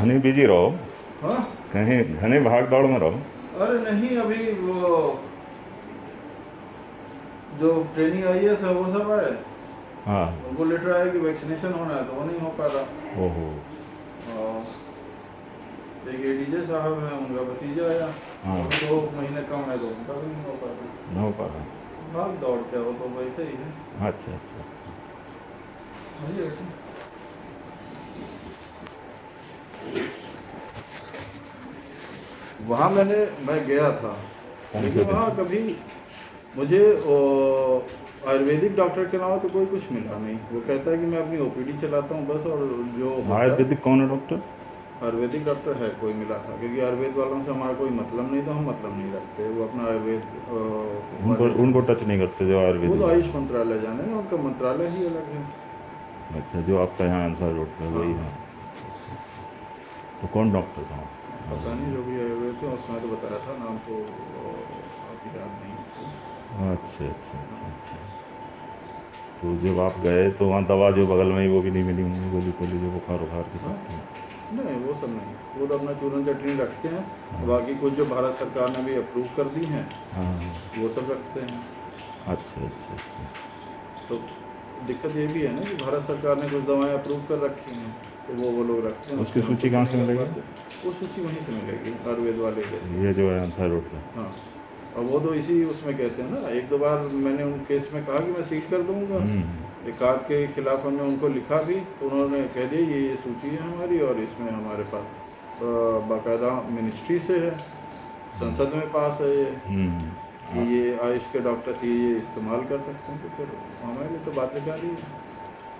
घने बिजी रहो, हाँ। कहीं घने भाग दौड़ में रहो। अरे नहीं, अभी वो जो ट्रेनिंग आई है सब वो सब आए, हाँ। उनको लेटर आया कि वैक्सीनेशन होना है तो वो नहीं हो पा रहा। ओहो। और एक एडीजे साहब हैं, उनका भतीजा आया, हाँ। वो 2 महीने कम है तो उनका भी नहीं हो पा रहा। न हो पा रहा। भाग दौड़ क्या, वो तो वैसे ही है। अच्छा अच्छा अच्छा। वही है। वहाँ मैं गया था, कौन से लेकिन दिन? वहाँ कभी मुझे आयुर्वेदिक डॉक्टर के अलावा तो कोई कुछ मिला नहीं। वो कहता है कि मैं अपनी ओपीडी चलाता हूँ बस, और जो होता है आयुर्वेदिक कौन है डॉक्टर? आयुर्वेदिक डॉक्टर है कोई मिला था, क्योंकि आयुर्वेद वालों से हमारा कोई मतलब नहीं, तो हम मतलब नहीं रखते। वो अपना आयुर्वेद उनको वाले, उनको टच नहीं करते जो वो आयुर्वेदिक तो आयुष है। मंत्रालय जाने ना, उनका मंत्रालय ही अलग है। अच्छा, जो आपका यहाँ आंसर रोड पे वही है। हाँ। अच्छा। तो कौन डॉक्टर था? पता नहीं, जो भी आयुर्वेद थे उसमें तो बताया था, नाम तो अभी याद नहीं है। अच्छा अच्छा अच्छा अच्छा। तो जब आप गए तो वहाँ दवा जो बगल में ही वो भी नहीं मिली होंगी, गोली कोली जो बुखार उखार की हाँ। सकती है? नहीं, वो सब नहीं, वो तो अपना चूरन चटनी रखते हैं। हाँ बाकी कुछ जो भारत सरकार ने भी अप्रूव कर दी हैं हाँ। वो सब रखते हैं। अच्छा अच्छा अच्छा। तो दिक्कत ये भी है ना कि भारत सरकार ने कुछ दवाएं अप्रूव कर रखी हैं, तो वो लोग रखते हैं, उसकी उसमें हम सूची कुछ कहाँ नहीं से कर मिलेगी? पाते। वो सूची वहीं से मिलेगी, आयुर्वेद वाले देते हैं। ये जो है आंसर रोड पे? हाँ। और वो तो इसी उसमें कहते हैं ना, 1-2 बार मैंने उन केस में कहा कि मैं सीट कर दूंगा, हम्म। एक आध के खिलाफ हमने उनको लिखा भी, तो उन्होंने कह दिया ये सूची है हमारी, और इसमें हमारे पास बाकायदा मिनिस्ट्री से है, संसद में पास है ये, कि आ- ये आयुष के डॉक्टर ये इस्तेमाल कर सकते हैं। तो फिर हमारे लिए तो बात निकाली है।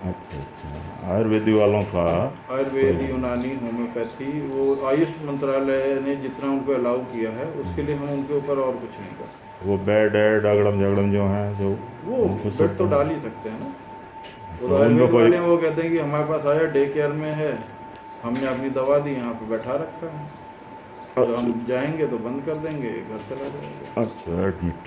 अच्छा अच्छा। आयुर्वेदिक वालों का तो आयुर्वेद, यूनानी, होम्योपैथी, वो आयुष मंत्रालय ने जितना उनको अलाउ किया है उसके लिए हम उनके ऊपर और कुछ नहीं कर सकते। वो बेड एड अगड़म झगड़म जो हैं जो वो उनको बेड सब तो तो डाल ही सकते हैं ना। वो अच्छा तो उनको आयुर्वेद कोई वाले हैं, वो कहते हैं कि हमारे पास आया, डे केयर में है, हमने अपनी दवा दी, यहाँ पे बैठा रखा है, जो अच्छा हम जाएंगे तो बंद कर देंगे, घर चला जाएगा। अच्छा एडमिट।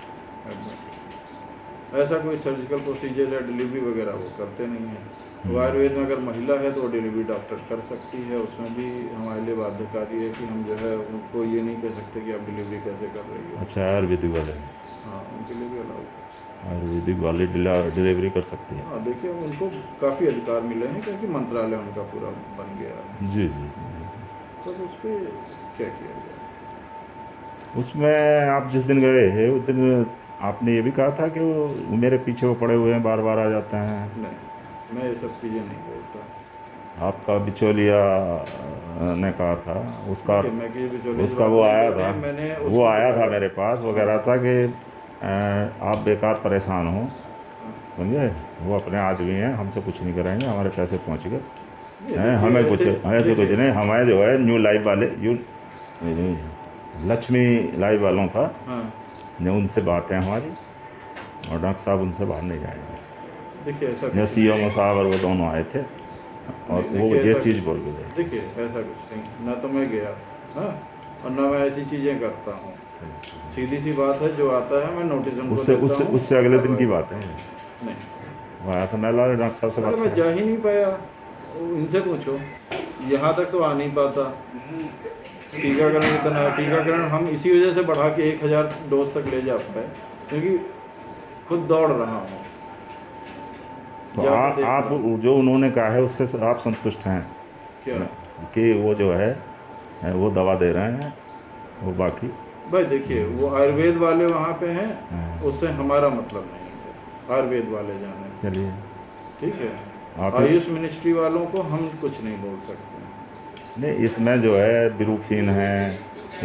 ऐसा कोई सर्जिकल प्रोसीजर या डिलीवरी वगैरह वो करते नहीं हैं। तो आयुर्वेद में हम्म। अगर महिला है तो डिलीवरी डॉक्टर कर सकती है, उसमें भी हमारे लिए बाध्यकारी है कि हम जो है उनको ये नहीं कह सकते कि आप डिलीवरी कैसे कर रही हो। अच्छा आयुर्वेदिक वाले? हाँ, उनके लिए भी अलाउ है। आयुर्वेदिक वाले डिलीवरी कर सकती है? हाँ, देखिए उनको काफ़ी अधिकार मिले हैं, क्योंकि मंत्रालय उनका पूरा बन गया है। जी जी जी। तो उस पर क्या किया जाए। उसमें आप जिस दिन गए हैं उस दिन आपने ये भी कहा था कि वो मेरे पीछे वो पड़े हुए हैं, बार बार आ जाते हैं। नहीं, मैं ये सब चीज़ें नहीं बोलता। आपका बिचौलिया ने कहा था उसका देखिए, मैं किसी बिचौलिए से उसका बात वो नहीं आया करनी था। है, मैंने वो उसको आया था बताया। मेरे पास, वो कह हाँ। रहा था कि आप बेकार परेशान हो, हाँ। समझे? वो अपने आदमी हैं, हमसे कुछ नहीं कराएंगे, हमारे पैसे पहुंच गए ये हैं, देखिए हमें कुछ ऐसे, ऐसे कुछ देखिए। नहीं। हमारे जो है न्यू लाइफ वाले लक्ष्मी लाइफ वालों का हाँ। जो उनसे बात है हमारी, और डॉक्टर साहब उनसे बाहर नहीं जाएंगे। देखिए ऐसा जो कुछ नहीं सीएमओ है। साहब और वो दोनों आए थे और नहीं, वो देखिए ये ऐसा चीज़ बोल के कुछ, गए थे। देखिए ऐसा कुछ नहीं, ना तो मैं गया, हाँ, और ना मैं ऐसी चीज़ें करता हूँ। सीधी सी बात है, जो आता है मैं नोटिस उनको उससे देता उससे हूँ, उससे अगले दिन की कार्रवाई बात करता है। हूँ। नहीं। वो आया था, मैं ला डॉक्टर साहब से अरे बात मैं करें। जा ही नहीं पाया, इनसे पूछो, यहाँ तक तो आ नहीं पाता। टीकाकरण इतना है, टीकाकरण हम इसी वजह से बढ़ा के 1000 डोज तक ले जा पाए, क्योंकि खुद दौड़ रहा हूँ, तो जाकर देख आप रहा हूँ। जो उन्होंने कहा है उससे आप संतुष्ट हैं क्या? कि वो जो है वो दवा दे रहे हैं, वो बाकी? भाई देखिए, वो आयुर्वेद वाले वहाँ पे हैं, हाँ, उससे हमारा मतलब नहीं है, आयुर्वेद वाले जाने। चलिए। ठीक है। आप आयुष मिनिस्ट्री वालों को हम कुछ नहीं बोल सकते। नहीं, इसमें जो है ब्रूफिन है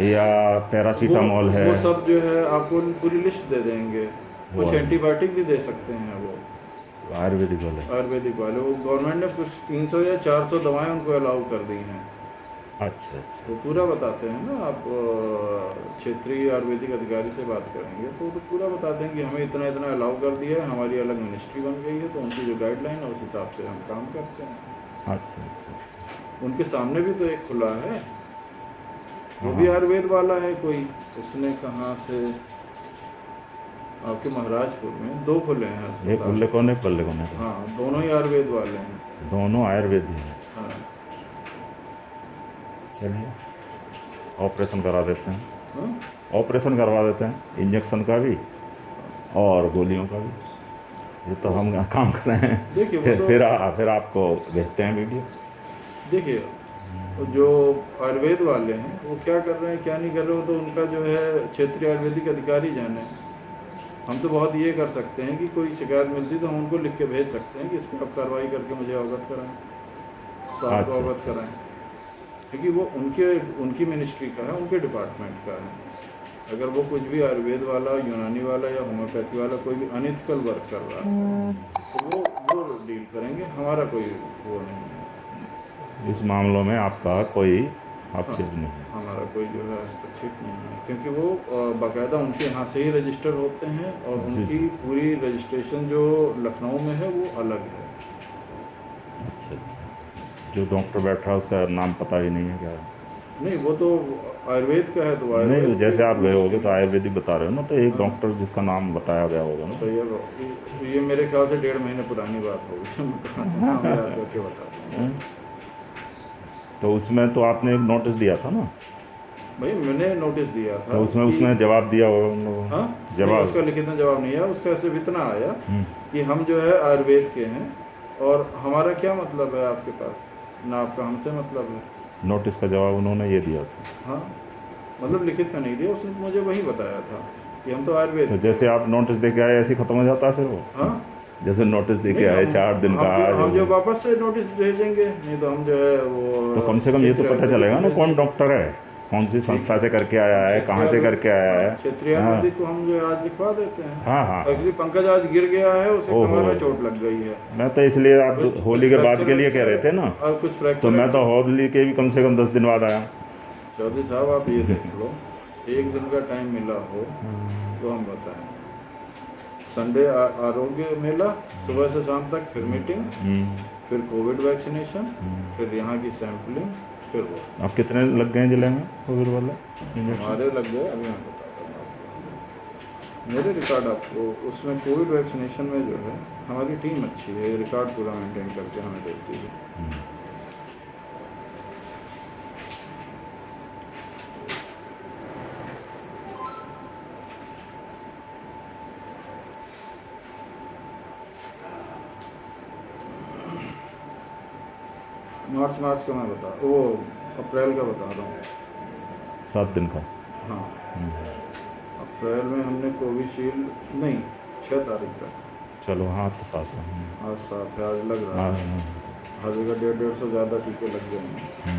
या वो पैरासीटामोल है? वो सब जो है आपको पूरी लिस्ट दे देंगे। वो कुछ है एंटीबायोटिक भी दे सकते हैं वो आयुर्वेदिक वाले? आयुर्वेदिक वाले। वो गवर्नमेंट ने कुछ 300 या 400 दवाएं उनको अलाउ कर दी हैं। अच्छा अच्छा वो अच्छा। पूरा बताते हैं ना, आप क्षेत्रीय आयुर्वेदिक अधिकारी से बात करेंगे तो वो तो पूरा बताते हैं कि हमें इतना इतना अलाउ कर दिया है, हमारी अलग मिनिस्ट्री बन गई है, तो उनकी जो गाइडलाइन है उस हिसाब से हम काम करते हैं। अच्छा अच्छा अच्छा। उनके सामने भी तो एक खुला है, वो हाँ भी हाँ। आयुर्वेद वाला है कोई, उसने कहाँ से, आपके महाराजपुर में 2 खुले हैं एक अस्पताल। उल्ले कौन है, पल्ले कौन है? हाँ, दोनों ही आयुर्वेद वाले हैं। दोनों आयुर्वेद ही हैं? हाँ। चलिए ऑपरेशन करा देते हैं, हाँ? ऑपरेशन करवा देते हैं, इंजेक्शन का भी और गोलियों का भी। ये तो हम काम कर रहे हैं। देखिए वो तो फिर आपको भेजते हैं वीडियो। देखिए जो आयुर्वेद वाले हैं वो क्या कर रहे हैं क्या नहीं कर रहे हो तो उनका जो है क्षेत्रीय आयुर्वेदिक अधिकारी जाने। हम तो बहुत ये कर सकते हैं कि कोई शिकायत मिलती तो हम उनको लिख के भेज सकते हैं कि इस पर आप कार्रवाई करके मुझे अवगत कराएं, साहब को अच्छा अवगत अच्छा कराएं, अच्छा। क्योंकि वो उनकी मिनिस्ट्री का है, उनके डिपार्टमेंट का है। अगर वो कुछ भी आयुर्वेद वाला, यूनानी वाला या होम्योपैथी वाला कोई भी अनइथिकल वर्क कर रहा है तो वो डील करेंगे, हमारा कोई वो नहीं है। इस मामलों में आपका कोई हाँ, आक्षेप नहीं है। हमारा कोई जो है हस्तक्षेप नहीं है, क्योंकि वो बाकायदा उनके यहाँ से ही रजिस्टर होते हैं और जी उनकी जी। पूरी रजिस्ट्रेशन जो लखनऊ में है वो अलग है। अच्छा अच्छा। जो डॉक्टर बैठा है उसका नाम पता ही नहीं है क्या? नहीं वो तो आयुर्वेद का है तो वो नहीं, आयुर्वेद जैसे आप गए होगे मिनिस्ट्री तो में। आयुर्वेदिक बता रहे हो ना, तो एक हाँ, डॉक्टर जिसका नाम बताया गया होगा ना। तो ये मेरे ख्याल से 1.5 महीने पुरानी बात होगी। मैं कहाँ से नाम याद करके बताता हूँ। तो उसमें तो आपने एक नोटिस दिया था ना? भाई मैंने नोटिस दिया था तो उसमें कि जवाब दिया होगा उन लोगों हाँ ने? नहीं, जवाब? उसका लिखित में जवाब नहीं आया। उसका सिर्फ इतना आया हम्म। कि हम जो है आयुर्वेद के हैं और हमारा क्या मतलब है आपके पास, ना आपका हमसे मतलब है। नोटिस का जवाब उन्होंने ये दिया था? हाँ मतलब लिखित में नहीं दिया, उसने मुझे वही बताया था कि हम तो आयुर्वेद तो के जैसे हैं। आप नोटिस दे के आए ऐसे ही ख़त्म हो जाता है फिर वो? हाँ जैसे नोटिस दे के नहीं, आए 4 दिन का आज हम जो वो। वापस से नोटिस भेजेंगे, नहीं तो हम जो है वो तो कम से कम ये तो क्षेत्रीय पता आयुर्वेदिक चलेगा को ना कौन भेजेंगे। डॉक्टर है, कौन सी ठीक संस्था है, से करके आया हम है, कहाँ से करके आया है। क्षेत्रीय हाँ आयुर्वेदिक को हम जो है आज लिखवा देते हैं। हाँ हाँ एक्चुअली हाँ। पंकज आज गिर गया है, उसे ओहो, कमर में चोट लग गई है। मैं तो इसलिए आप कुछ होली के बाद फ्रैक्चर के लिए कह रहे थे वैक्चर ना, और कुछ तो फ्रैक्चर मैं तो वैक्चर। होली के भी कम से कम 10 दिन बाद आया। चौधरी साहब आप ये देख लो, एक दिन का टाइम मिला हो तो हम बताएं। संडे आरोग्य मेला, सुबह से शाम तक, फिर मीटिंग, फिर कोविड वैक्सीनेशन, फिर यहाँ की सैम्पलिंग, फिर वो। अब कितने लग गए हैं जिले में कोविड वाले इंजेक्शन? हमारे लग गए, अभी मैं बताता हूँ आपको मेरे रिकॉर्ड। आपको उसमें कोविड वैक्सीनेशन में जो है हमारी टीम अच्छी है, रिकॉर्ड पूरा मेंटेन करके हमें देती है। मार्च का मैं बता, वो अप्रैल का बता रहा हूँ। 7 दिन का? हाँ अप्रैल में हमने कोविशील्ड नहीं, 6 तारीख तक। चलो हाँ, तो 7 है। आज 7 है, आज लग रहा हाँ है हर जगह 150 से ज़्यादा टीके लग गए हैं।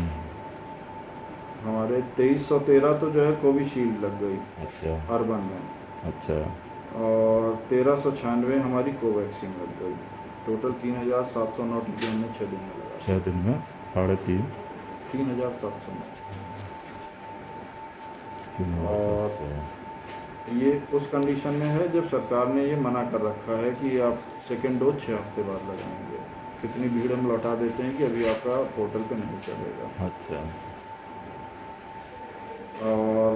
हमारे 2313 तो जो है कोविशील्ड लग गई अच्छा अर्बन में, अच्छा। और 1396 हमारी कोवैक्सीन लग गई। टोटल 3709 टीके हमने 6 दिन में लगाए। 6 दिन में 3.5 3709। 3,700। ये उस कंडीशन में है जब सरकार ने ये मना कर रखा है कि आप सेकेंड डोज 6 हफ्ते बाद लगाएंगे। कितनी भीड़ हम लौटा देते हैं कि अभी आपका पोर्टल पे नहीं चलेगा। अच्छा। और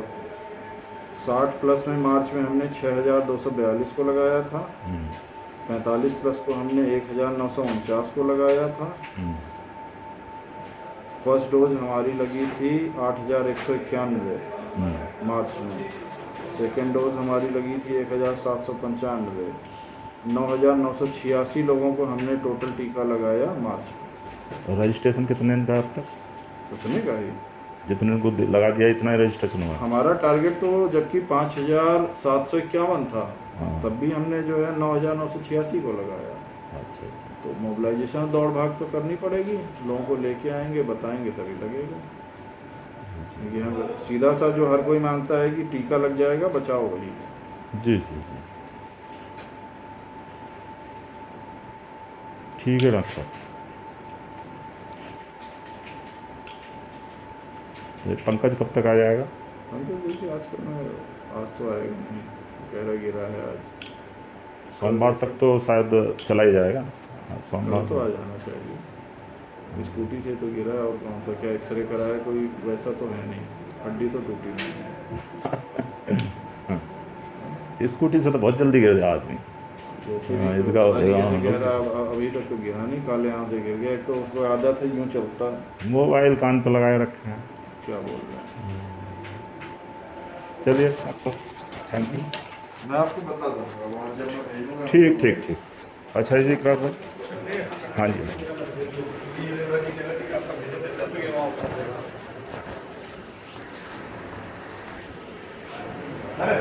60 प्लस में मार्च में हमने 6242 को लगाया था। 45 प्लस को हमने 1949 को लगाया था। फर्स्ट डोज हमारी लगी थी 8191 मार्च में। सेकेंड डोज हमारी लगी थी 1795। 9986 लोगों को हमने टोटल टीका लगाया मार्च में। रजिस्ट्रेशन कितने दिन का अब तक? उतने का ही जितने को लगा दिया इतना ही रजिस्ट्रेशन हुआ? हमारा टारगेट तो जबकि 5751 था, हाँ। तब भी हमने जो है 9986 को लगाया। अच्छा अच्छा। तो मोबिलाइजेशन दौड़ भाग तो करनी पड़ेगी, लोगों को लेके आएंगे, बताएंगे तभी लगेगा। क्योंकि हम सीधा सा जो हर कोई मानता है कि टीका लग जाएगा, बचाओ वही। जी जी जी, ठीक है डॉक्टर साहब। तो पंकज कब तक आ जाएगा? हम तो देखिए आज तो आएगा नहीं, कह रहा गिरा है आज। सोमवार तक तो शायद चला ही जाएगा। सोमवार तो आ जाना चाहिए। स्कूटी से तो गिरा है, और कौन सा क्या एक्सरे कराया, कोई वैसा तो है नहीं, हड्डी तो टूटी नहीं है। स्कूटी से तो बहुत जल्दी गिर जाए आदमी। इसका अभी तक तो गिरा नहीं, काले यहाँ से गिर गया। एक तो उसको आदत है यूँ चलता है। मोबाइल कान पे लगाए रखे हैं। क्या बोल रहे हैं। चलिए डॉक्टर साहब, थैंक यू। मैं आपको बता दूंगा वहाँ जब मैं भेजूंगा। ठीक ठीक ठीक। अच्छा जी इकरार भाई। हाँ जी।